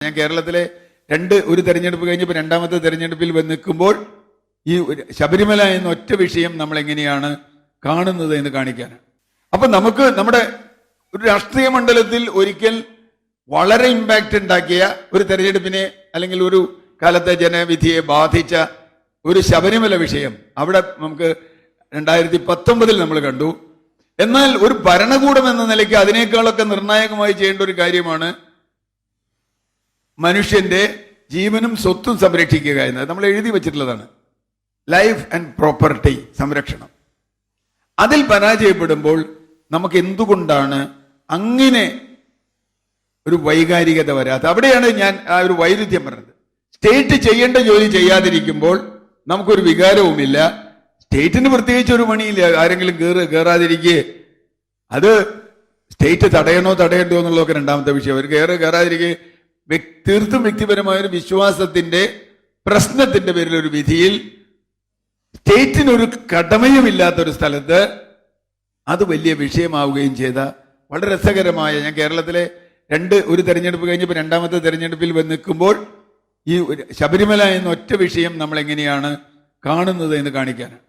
ഞാൻ കേരളത്തിലെ ഒരു തെരഞ്ഞെടുപ്പ് കഴിഞ്ഞപ്പോൾ രണ്ടാമത്തെ തെരഞ്ഞെടുപ്പിൽ വന്ന് നിൽക്കുമ്പോൾ ഈ ശബരിമല എന്ന ഒറ്റ വിഷയം നമ്മൾ എങ്ങനെയാണ് കാണുന്നത് എന്ന് കാണിക്കാനാണ്. അപ്പൊ നമുക്ക് നമ്മുടെ ഒരു രാഷ്ട്രീയ മണ്ഡലത്തിൽ ഒരിക്കൽ വളരെ ഇമ്പാക്റ്റ് ഉണ്ടാക്കിയ ഒരു തെരഞ്ഞെടുപ്പിനെ അല്ലെങ്കിൽ ഒരു കാലത്തെ ജനവിധിയെ ബാധിച്ച ഒരു ശബരിമല വിഷയം അവിടെ നമുക്ക് 2019 നമ്മൾ കണ്ടു. എന്നാൽ ഒരു ഭരണകൂടം എന്ന നിലയ്ക്ക് അതിനേക്കാളൊക്കെ നിർണായകമായി ചെയ്യേണ്ട ഒരു കാര്യമാണ് മനുഷ്യന്റെ ജീവനും സ്വത്തും സംരക്ഷിക്കുക എന്നത്. നമ്മൾ എഴുതി വച്ചിട്ടുള്ളതാണ് ലൈഫ് ആൻഡ് പ്രോപ്പർട്ടി സംരക്ഷണം. അതിൽ പരാജയപ്പെടുമ്പോൾ നമുക്ക് എന്തുകൊണ്ടാണ് അങ്ങനെ ഒരു വൈകാരികത വരാത്ത? അവിടെയാണ് ഞാൻ ആ ഒരു വൈരുദ്ധ്യം പറഞ്ഞത്. സ്റ്റേറ്റ് ചെയ്യേണ്ട ജോലി ചെയ്യാതിരിക്കുമ്പോൾ നമുക്കൊരു വികാരവുമില്ല. സ്റ്റേറ്റിന് പ്രത്യേകിച്ച് ഒരു പണിയില്ല. ആരെങ്കിലും കയറാതിരിക്കുക, അത് സ്റ്റേറ്റ് തടയണ്ടോ എന്നുള്ളതൊക്കെ രണ്ടാമത്തെ വിഷയം. അവർ കയറാതിരിക്കുക തീർത്തും വ്യക്തിപരമായ ഒരു വിശ്വാസത്തിന്റെ പ്രശ്നത്തിന്റെ പേരിൽ ഒരു വിധിയിൽ സ്റ്റേറ്റിനൊരു കടമയുമില്ലാത്തൊരു സ്ഥലത്ത് അത് വലിയ വിഷയമാവുകയും ചെയ്ത വളരെ രസകരമായ, ഞാൻ കേരളത്തിലെ ഒരു തെരഞ്ഞെടുപ്പ് കഴിഞ്ഞപ്പോൾ രണ്ടാമത്തെ തെരഞ്ഞെടുപ്പിൽ വന്ന് നിൽക്കുമ്പോൾ ഈ ശബരിമല എന്ന ഒറ്റ വിഷയം നമ്മൾ എങ്ങനെയാണ് കാണുന്നത് എന്ന് കാണിക്കാനാണ്.